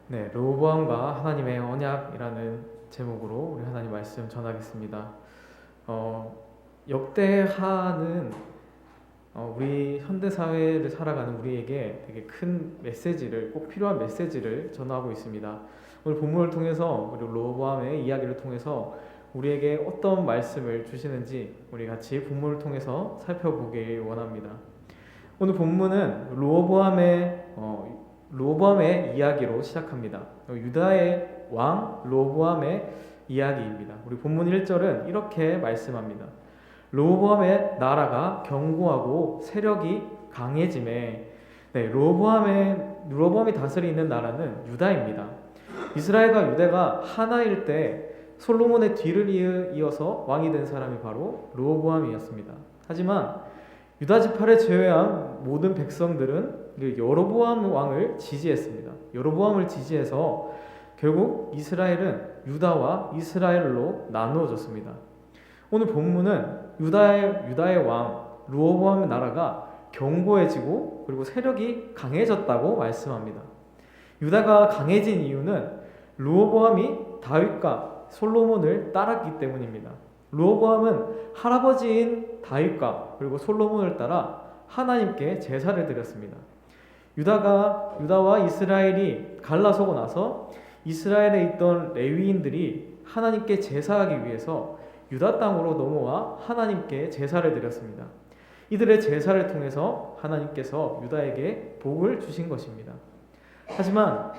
네, 르호보암과 하나님의 언약이라는 제목으로 우리 하나님 말씀 전하겠습니다. 어, 역대하는 우리 현대 사회를 살아가는 우리에게 되게 큰 메시지를, 꼭 필요한 메시지를 전하고 있습니다. 오늘 본문을 통해서 그리고 르호보암의 이야기를 통해서 우리에게 어떤 말씀을 주시는지 우리 같이 본문을 통해서 살펴보길 원합니다. 오늘 본문은 르호보암의 이야기로 시작합니다. 유다의 왕 르호보암의 이야기입니다. 우리 본문 1절은 이렇게 말씀합니다. 르호보암의 나라가 견고하고 세력이 강해짐에. 네, 르호보암이 다스리는 나라는 유다입니다. 이스라엘과 유다가 하나일 때 솔로몬의 뒤를 이어서 왕이 된 사람이 바로 르호보암이었습니다. 하지만 유다 지파를 제외한 모든 백성들은 여로보암 왕을 지지했습니다. 여로보암을 지지해서 결국 이스라엘은 유다와 이스라엘로 나누어졌습니다. 오늘 본문은 유다의 왕 르호보암의 나라가 견고해지고 그리고 세력이 강해졌다고 말씀합니다. 유다가 강해진 이유는 르호보암이 다윗과 솔로몬을 따랐기 때문입니다. 르호보암은 할아버지인 다윗과 그리고 솔로몬을 따라 하나님께 제사를 드렸습니다. 유다와 이스라엘이 갈라서고 나서 이스라엘에 있던 레위인들이 하나님께 제사하기 위해서 유다 땅으로 넘어와 하나님께 제사를 드렸습니다. 이들의 제사를 통해서 하나님께서 유다에게 복을 주신 것입니다. 하지만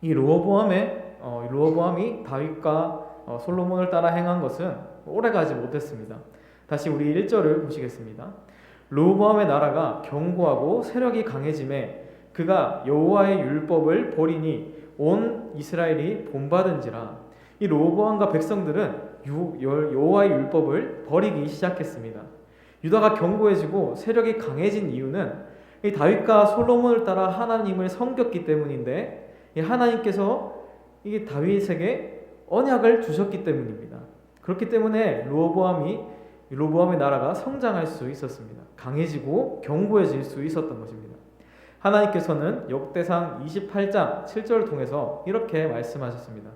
이 르호보암이 다윗과 솔로몬을 따라 행한 것은 오래가지 못했습니다. 다시 우리 1절을 보시겠습니다. 르호보암의 나라가 견고하고 세력이 강해짐에 그가 여호와의 율법을 버리니 온 이스라엘이 본받은지라. 이 르호보암과 백성들은 여호와의 율법을 버리기 시작했습니다. 유다가 견고해지고 세력이 강해진 이유는 이 다윗과 솔로몬을 따라 하나님을 섬겼기 때문인데, 이 하나님께서 이 다윗에게 언약을 주셨기 때문입니다. 그렇기 때문에 르호보암의 나라가 성장할 수 있었습니다. 강해지고 견고해질 수 있었던 것입니다. 하나님께서는 역대상 28장 7절을 통해서 이렇게 말씀하셨습니다.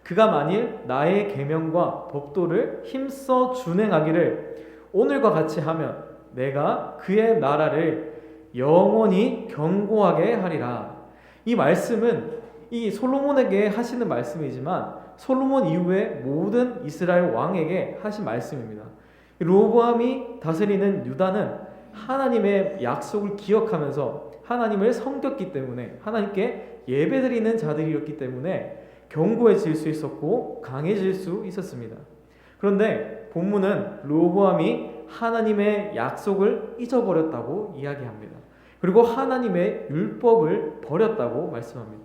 그가 만일 나의 계명과 법도를 힘써 준행하기를 오늘과 같이 하면 내가 그의 나라를 영원히 견고하게 하리라. 이 말씀은 이 솔로몬에게 하시는 말씀이지만 솔로몬 이후에 모든 이스라엘 왕에게 하신 말씀입니다. 르호보암이 다스리는 유다는 하나님의 약속을 기억하면서 하나님을 섬겼기 때문에, 하나님께 예배드리는 자들이었기 때문에 견고해질 수 있었고 강해질 수 있었습니다. 그런데 본문은 르호보암이 하나님의 약속을 잊어버렸다고 이야기합니다. 그리고 하나님의 율법을 버렸다고 말씀합니다.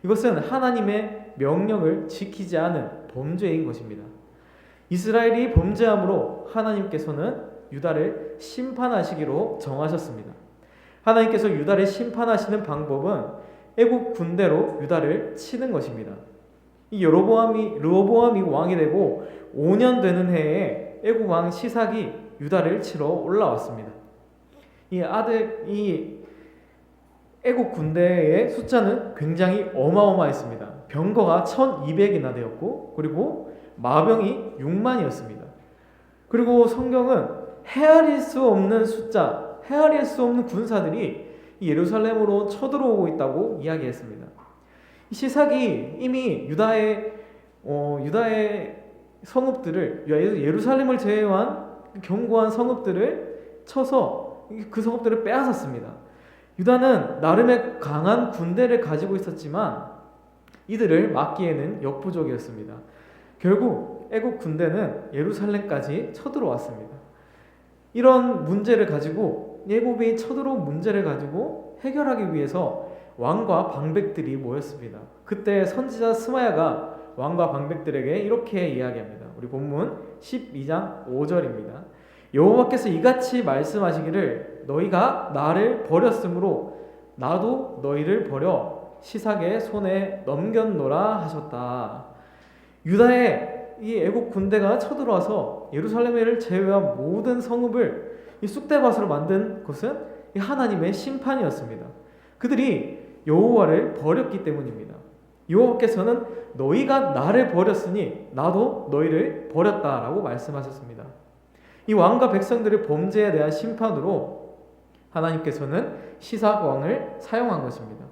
이것은 하나님의 명령을 지키지 않은 범죄인 것입니다. 이스라엘이 범죄함으로 하나님께서는 유다를 심판하시기로 정하셨습니다. 하나님께서 유다를 심판하시는 방법은 애국 군대로 유다를 치는 것입니다. 이 르호보암이 왕이 되고 5년 되는 해에 애국 왕 시삭이 유다를 치러 올라왔습니다. 이 애국 군대의 숫자는 굉장히 어마어마했습니다. 병거가 1200이나 되었고 그리고 마병이 6만이었습니다. 그리고 성경은 헤아릴 수 없는 군사들이 예루살렘으로 쳐들어오고 있다고 이야기했습니다. 시삭이 이미 유다의 성읍들을, 예루살렘을 제외한 견고한 성읍들을 쳐서 그 성읍들을 빼앗았습니다. 유다는 나름의 강한 군대를 가지고 있었지만 이들을 막기에는 역부족이었습니다. 결국 애국 군대는 예루살렘까지 쳐들어왔습니다. 이런 문제를 가지고, 애국이 쳐들어온 문제를 가지고 해결하기 위해서 왕과 방백들이 모였습니다. 그때 선지자 스마야가 왕과 방백들에게 이렇게 이야기합니다. 우리 본문 12장 5절입니다. 여호와께서 이같이 말씀하시기를 너희가 나를 버렸으므로 나도 너희를 버려 시삭의 손에 넘겼노라 하셨다. 유다의 이 애국 군대가 쳐들어와서 예루살렘을 제외한 모든 성읍을 이 쑥대밭으로 만든 것은 이 하나님의 심판이었습니다. 그들이 여호와를 버렸기 때문입니다. 여호와께서는 너희가 나를 버렸으니 나도 너희를 버렸다라고 말씀하셨습니다. 이 왕과 백성들의 범죄에 대한 심판으로 하나님께서는 시삭왕을 사용한 것입니다.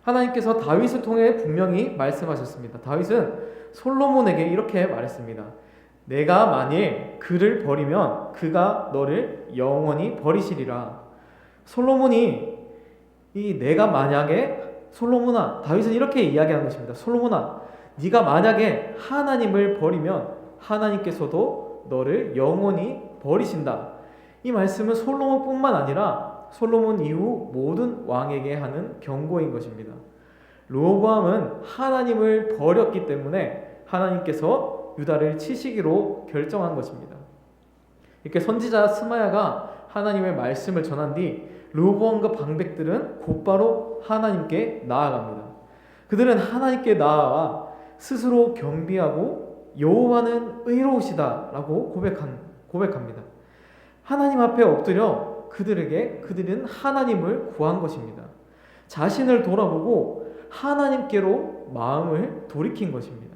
하나님께서 다윗을 통해 분명히 말씀하셨습니다. 다윗은 솔로몬에게 이렇게 말했습니다. 내가 만일 그를 버리면 그가 너를 영원히 버리시리라. 솔로몬이 내가 만약에 솔로몬아, 다윗은 이렇게 이야기하는 것입니다. 솔로몬아, 네가 만약에 하나님을 버리면 하나님께서도 너를 영원히 버리신다. 이 말씀은 솔로몬뿐만 아니라 솔로몬 이후 모든 왕에게 하는 경고인 것입니다. 르호보암은 하나님을 버렸기 때문에 하나님께서 유다를 치시기로 결정한 것입니다. 이렇게 선지자 스마야가 하나님의 말씀을 전한 뒤 르호보암과 방백들은 곧바로 하나님께 나아갑니다. 그들은 하나님께 나아와 스스로 겸비하고 여호와는 의로우시다라고 고백합니다. 하나님 앞에 엎드려 그들은 하나님을 구한 것입니다. 자신을 돌아보고 하나님께로 마음을 돌이킨 것입니다.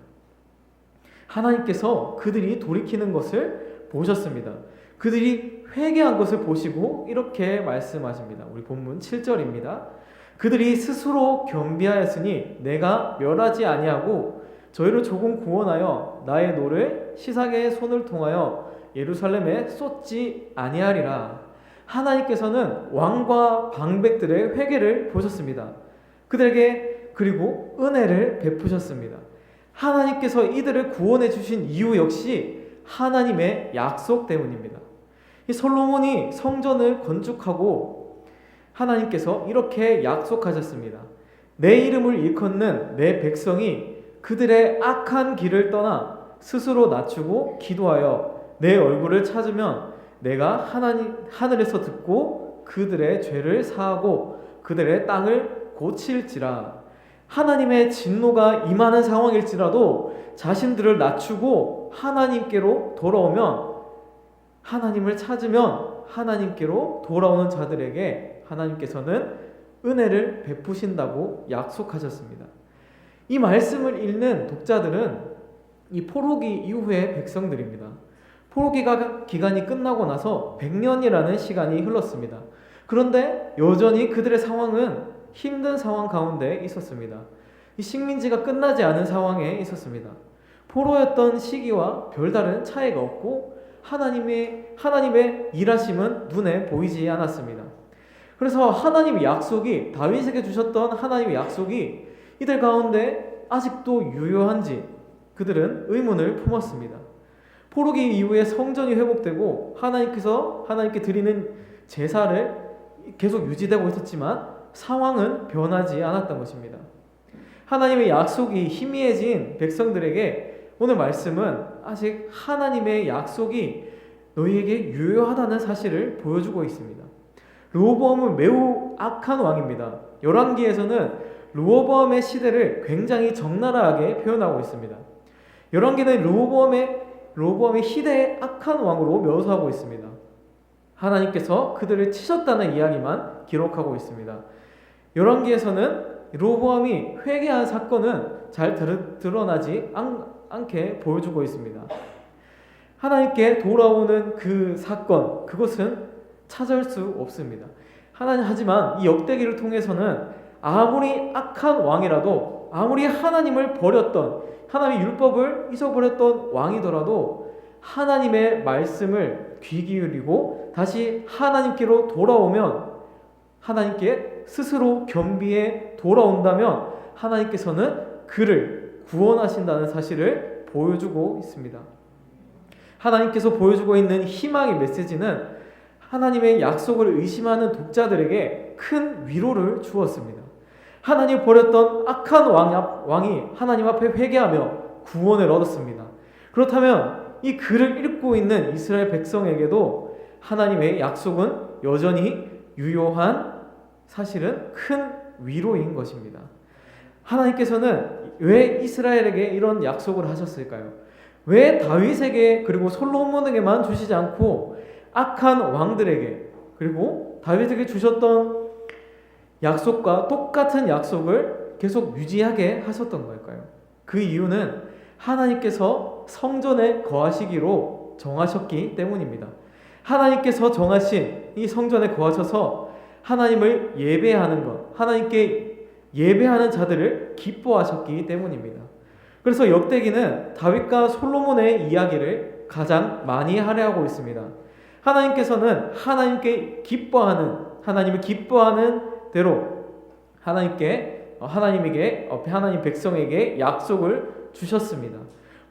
하나님께서 그들이 돌이키는 것을 보셨습니다. 그들이 회개한 것을 보시고 이렇게 말씀하십니다. 우리 본문 7절입니다. 그들이 스스로 겸비하였으니 내가 멸하지 아니하고 저희를 조금 구원하여 나의 노를 시삭의 손을 통하여 예루살렘에 쏟지 아니하리라. 하나님께서는 왕과 방백들의 회개를 보셨습니다. 그들에게 그리고 은혜를 베푸셨습니다. 하나님께서 이들을 구원해 주신 이유 역시 하나님의 약속 때문입니다. 이 솔로몬이 성전을 건축하고 하나님께서 이렇게 약속하셨습니다. 내 이름을 일컫는 내 백성이 그들의 악한 길을 떠나 스스로 낮추고 기도하여 내 얼굴을 찾으면 내가 하늘에서 듣고 그들의 죄를 사하고 그들의 땅을 고칠지라. 하나님의 진노가 임하는 상황일지라도 자신들을 낮추고 하나님께로 돌아오면, 하나님을 찾으면 하나님께로 돌아오는 자들에게 하나님께서는 은혜를 베푸신다고 약속하셨습니다. 이 말씀을 읽는 독자들은 이 포로기 이후의 백성들입니다. 포로기 기간이 끝나고 나서 100년이라는 시간이 흘렀습니다. 그런데 여전히 그들의 상황은 힘든 상황 가운데 있었습니다. 이 식민지가 끝나지 않은 상황에 있었습니다. 포로였던 시기와 별다른 차이가 없고 하나님의 일하심은 눈에 보이지 않았습니다. 그래서 하나님의 약속이, 다윗에게 주셨던 하나님의 약속이 이들 가운데 아직도 유효한지 그들은 의문을 품었습니다. 포로기 이후에 성전이 회복되고 하나님께 드리는 제사를 계속 유지되고 있었지만 상황은 변하지 않았던 것입니다. 하나님의 약속이 희미해진 백성들에게 오늘 말씀은 아직 하나님의 약속이 너희에게 유효하다는 사실을 보여주고 있습니다. 르호보암은 매우 악한 왕입니다. 열왕기에서는 르호보암의 시대를 굉장히 적나라하게 표현하고 있습니다. 열왕기는 르호보암의 희대의 악한 왕으로 묘사하고 있습니다. 하나님께서 그들을 치셨다는 이야기만 기록하고 있습니다. 열왕기에서는 르호보암이 회개한 사건은 잘 드러나지 않게 보여주고 있습니다. 하나님께 돌아오는 그 사건, 그것은 찾을 수 없습니다. 하지만 이 역대기를 통해서는 아무리 악한 왕이라도, 아무리 하나님을 버렸던, 하나님의 율법을 잊어버렸던 왕이더라도 하나님의 말씀을 귀 기울이고 다시 하나님께로 돌아오면, 하나님께 스스로 겸비해 돌아온다면 하나님께서는 그를 구원하신다는 사실을 보여주고 있습니다. 하나님께서 보여주고 있는 희망의 메시지는 하나님의 약속을 의심하는 독자들에게 큰 위로를 주었습니다. 하나님을 버렸던 악한 왕이 하나님 앞에 회개하며 구원을 얻었습니다. 그렇다면 이 글을 읽고 있는 이스라엘 백성에게도 하나님의 약속은 여전히 유효한, 사실은 큰 위로인 것입니다. 하나님께서는 왜 이스라엘에게 이런 약속을 하셨을까요? 왜 다윗에게 그리고 솔로몬에게만 주시지 않고 악한 왕들에게, 그리고 다윗에게 주셨던 약속과 똑같은 약속을 계속 유지하게 하셨던 걸까요? 그 이유는 하나님께서 성전에 거하시기로 정하셨기 때문입니다. 하나님께서 정하신 이 성전에 거하셔서 하나님을 예배하는 것, 하나님께 예배하는 자들을 기뻐하셨기 때문입니다. 그래서 역대기는 다윗과 솔로몬의 이야기를 가장 많이 할애하고 있습니다. 하나님께서는 하나님을 기뻐하는 대로 하나님에게 하나님 백성에게 약속을 주셨습니다.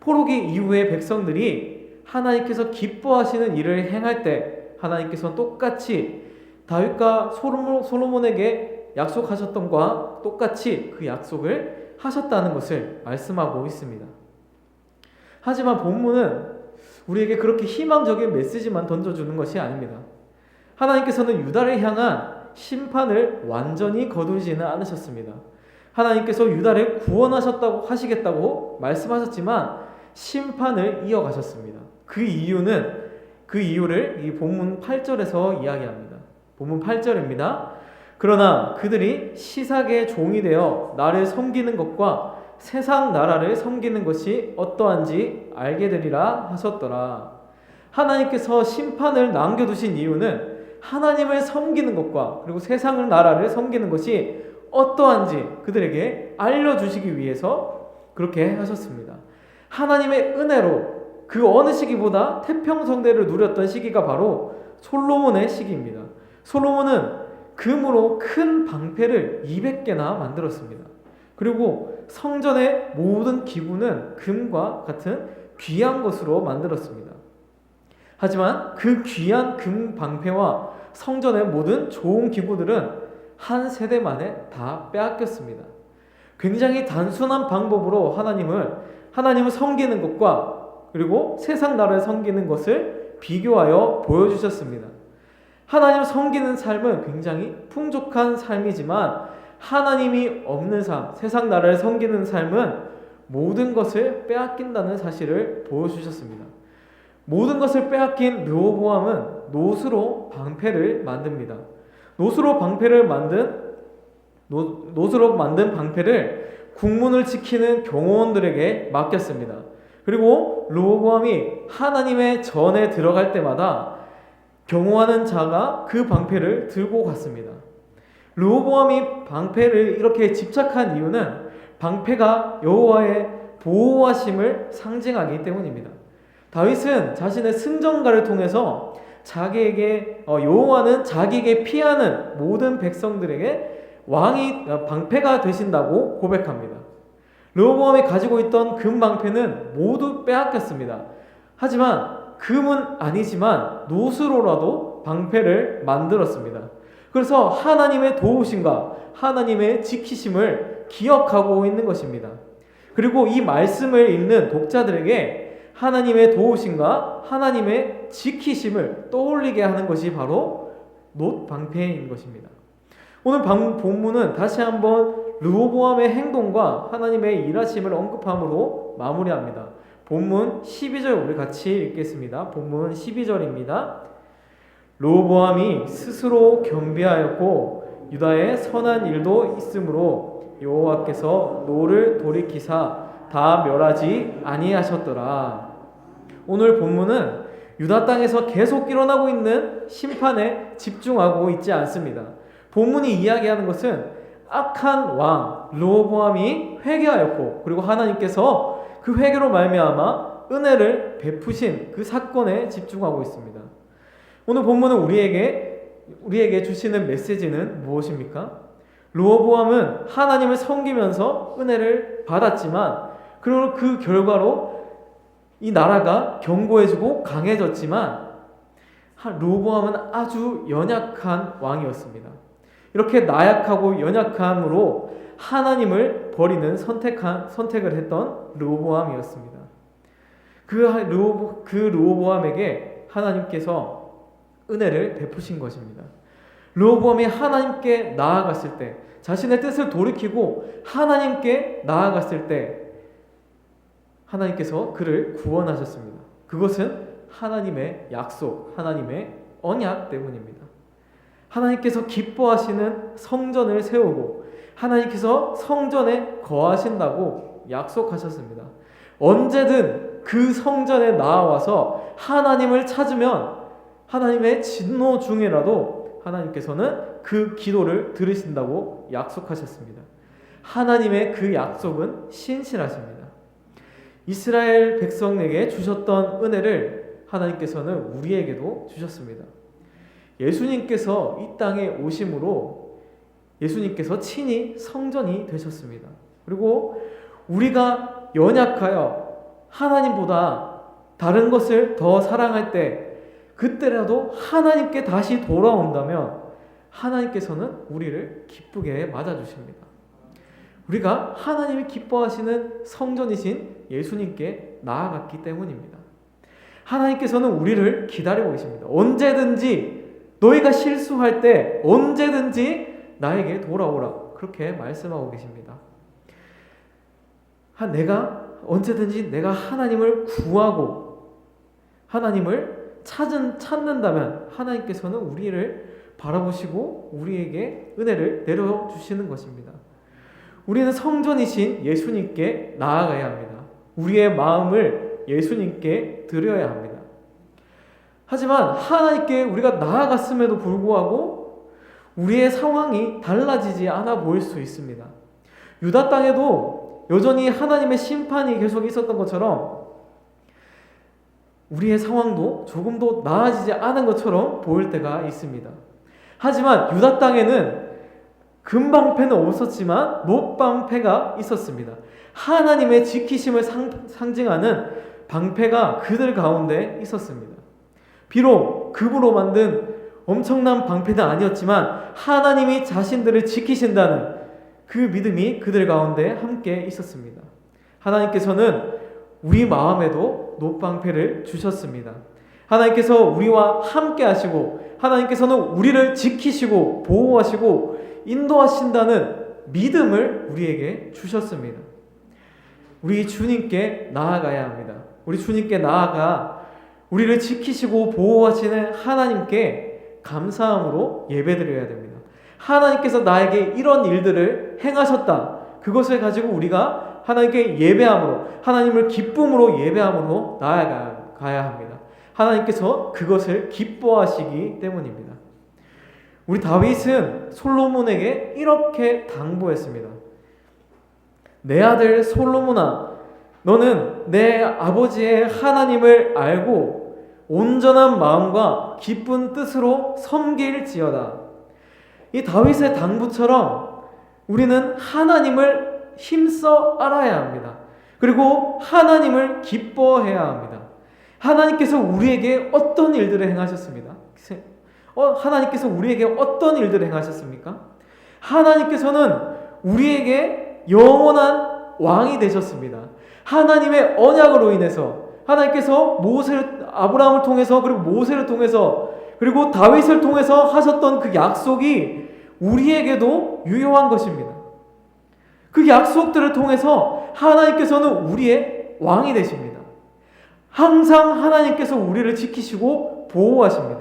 포로기 이후에 백성들이 하나님께서 기뻐하시는 일을 행할 때 하나님께서 똑같이 다윗과 솔로몬에게 약속하셨던 것과 똑같이 그 약속을 하셨다는 것을 말씀하고 있습니다. 하지만 본문은 우리에게 그렇게 희망적인 메시지만 던져주는 것이 아닙니다. 하나님께서는 유다를 향한 심판을 완전히 거두지는 않으셨습니다. 하나님께서 유다를 구원하시겠다고 말씀하셨지만 심판을 이어가셨습니다. 그 이유를 이 본문 8절에서 이야기합니다. 본문 8절입니다. 그러나 그들이 시삭의 종이 되어 나를 섬기는 것과 세상 나라를 섬기는 것이 어떠한지 알게 되리라 하셨더라. 하나님께서 심판을 남겨두신 이유는 하나님을 섬기는 것과 그리고 세상을 나라를 섬기는 것이 어떠한지 그들에게 알려주시기 위해서 그렇게 하셨습니다. 하나님의 은혜로 그 어느 시기보다 태평성대를 누렸던 시기가 바로 솔로몬의 시기입니다. 솔로몬은 금으로 큰 방패를 200개나 만들었습니다. 그리고 성전의 모든 기구는 금과 같은 귀한 것으로 만들었습니다. 하지만 그 귀한 금 방패와 성전의 모든 좋은 기구들은 한 세대 만에 다 빼앗겼습니다. 굉장히 단순한 방법으로 하나님을 섬기는 것과 그리고 세상 나라를 섬기는 것을 비교하여 보여주셨습니다. 하나님을 섬기는 삶은 굉장히 풍족한 삶이지만 하나님이 없는 삶, 세상 나라를 섬기는 삶은 모든 것을 빼앗긴다는 사실을 보여주셨습니다. 모든 것을 빼앗긴 르호보암은 노수로 방패를 만듭니다. 노수로 만든 방패를 국문을 지키는 경호원들에게 맡겼습니다. 그리고 르호보암이 하나님의 전에 들어갈 때마다 경호하는 자가 그 방패를 들고 갔습니다. 르호보암이 방패를 이렇게 집착한 이유는 방패가 여호와의 보호하심을 상징하기 때문입니다. 다윗은 자신의 승전가를 통해서 여호와는 자기에게 피하는 모든 백성들에게 왕이 방패가 되신다고 고백합니다. 르호보암이 가지고 있던 금 방패는 모두 빼앗겼습니다. 하지만 금은 아니지만 노수로라도 방패를 만들었습니다. 그래서 하나님의 도우심과 하나님의 지키심을 기억하고 있는 것입니다. 그리고 이 말씀을 읽는 독자들에게 하나님의 도우심과 하나님의 지키심을 떠올리게 하는 것이 바로 놋 방패인 것입니다. 오늘 본문은 다시 한번 르호보암의 행동과 하나님의 일하심을 언급함으로 마무리합니다. 본문 12절 우리 같이 읽겠습니다. 본문 12절입니다. 르호보암이 스스로 겸비하였고 유다에 선한 일도 있으므로 여호와께서 노를 돌이키사 다 멸하지 아니하셨더라. 오늘 본문은 유다 땅에서 계속 일어나고 있는 심판에 집중하고 있지 않습니다. 본문이 이야기하는 것은 악한 왕 르호보암이 회개하였고 그리고 하나님께서 그 회개로 말미암아 은혜를 베푸신 그 사건에 집중하고 있습니다. 오늘 본문은 우리에게 주시는 메시지는 무엇입니까? 르호보암은 하나님을 섬기면서 은혜를 받았지만 그리고 그 결과로 이 나라가 견고해지고 강해졌지만 르호보암은 아주 연약한 왕이었습니다. 이렇게 나약하고 연약함으로 하나님을 버리는 선택을 했던 르호보암이었습니다. 그 르호보암에게 하나님께서 은혜를 베푸신 것입니다. 르호보암이 하나님께 나아갔을 때, 자신의 뜻을 돌이키고 하나님께 나아갔을 때 하나님께서 그를 구원하셨습니다. 그것은 하나님의 약속, 하나님의 언약 때문입니다. 하나님께서 기뻐하시는 성전을 세우고 하나님께서 성전에 거하신다고 약속하셨습니다. 언제든 그 성전에 나와서 하나님을 찾으면 하나님의 진노 중에라도 하나님께서는 그 기도를 들으신다고 약속하셨습니다. 하나님의 그 약속은 신실하십니다. 이스라엘 백성에게 주셨던 은혜를 하나님께서는 우리에게도 주셨습니다. 예수님께서 이 땅에 오심으로 예수님께서 친히 성전이 되셨습니다. 그리고 우리가 연약하여 하나님보다 다른 것을 더 사랑할 때 그때라도 하나님께 다시 돌아온다면 하나님께서는 우리를 기쁘게 맞아주십니다. 우리가 하나님이 기뻐하시는 성전이신 예수님께 나아갔기 때문입니다. 하나님께서는 우리를 기다리고 계십니다. 언제든지 너희가 실수할 때 언제든지 나에게 돌아오라, 그렇게 말씀하고 계십니다. 언제든지 내가 하나님을 구하고 하나님을 찾는다면 하나님께서는 우리를 바라보시고 우리에게 은혜를 내려주시는 것입니다. 우리는 성전이신 예수님께 나아가야 합니다. 우리의 마음을 예수님께 드려야 합니다. 하지만 하나님께 우리가 나아갔음에도 불구하고 우리의 상황이 달라지지 않아 보일 수 있습니다. 유다 땅에도 여전히 하나님의 심판이 계속 있었던 것처럼 우리의 상황도 조금도 나아지지 않은 것처럼 보일 때가 있습니다. 하지만 유다 땅에는 금방패는 없었지만 못방패가 있었습니다. 하나님의 지키심을 상징하는 방패가 그들 가운데 있었습니다. 비록 금으로 만든 엄청난 방패는 아니었지만 하나님이 자신들을 지키신다는 그 믿음이 그들 가운데 함께 있었습니다. 하나님께서는 우리 마음에도 놋방패를 주셨습니다. 하나님께서 우리와 함께 하시고 하나님께서는 우리를 지키시고 보호하시고 인도하신다는 믿음을 우리에게 주셨습니다. 우리 주님께 나아가야 합니다. 우리 주님께 나아가 우리를 지키시고 보호하시는 하나님께 감사함으로 예배드려야 됩니다. 하나님께서 나에게 이런 일들을 행하셨다. 그것을 가지고 우리가 하나님께 예배함으로, 하나님을 기쁨으로 예배함으로 나아가야 합니다. 하나님께서 그것을 기뻐하시기 때문입니다. 우리 다윗은 솔로몬에게 이렇게 당부했습니다. 내 아들 솔로몬아, 너는 내 아버지의 하나님을 알고 온전한 마음과 기쁜 뜻으로 섬길지어다. 이 다윗의 당부처럼 우리는 하나님을 힘써 알아야 합니다. 그리고 하나님을 기뻐해야 합니다. 하나님께서 우리에게 어떤 일들을 행하셨습니다. 하나님께서 우리에게 어떤 일들을 행하셨습니까? 하나님께서는 우리에게 영원한 왕이 되셨습니다. 하나님의 언약으로 인해서 하나님께서 아브라함을 통해서 그리고 모세를 통해서 그리고 다윗을 통해서 하셨던 그 약속이 우리에게도 유효한 것입니다. 그 약속들을 통해서 하나님께서는 우리의 왕이 되십니다. 항상 하나님께서 우리를 지키시고 보호하십니다.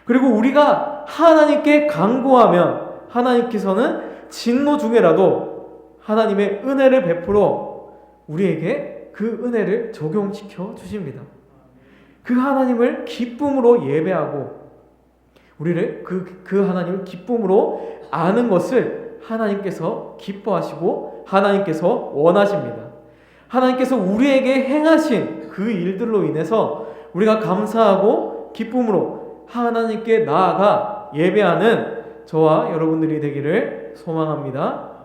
그리고 우리가 하나님께 간구하면 하나님께서는 진노 중에라도 하나님의 은혜를 베풀어 우리에게 그 은혜를 적용시켜 주십니다. 그 하나님을 기쁨으로 예배하고 우리를 그 하나님을 기쁨으로 아는 것을 하나님께서 기뻐하시고 하나님께서 원하십니다. 하나님께서 우리에게 행하신 그 일들로 인해서 우리가 감사하고 기쁨으로 하나님께 나아가 예배하는 저와 여러분들이 되기를 소망합니다.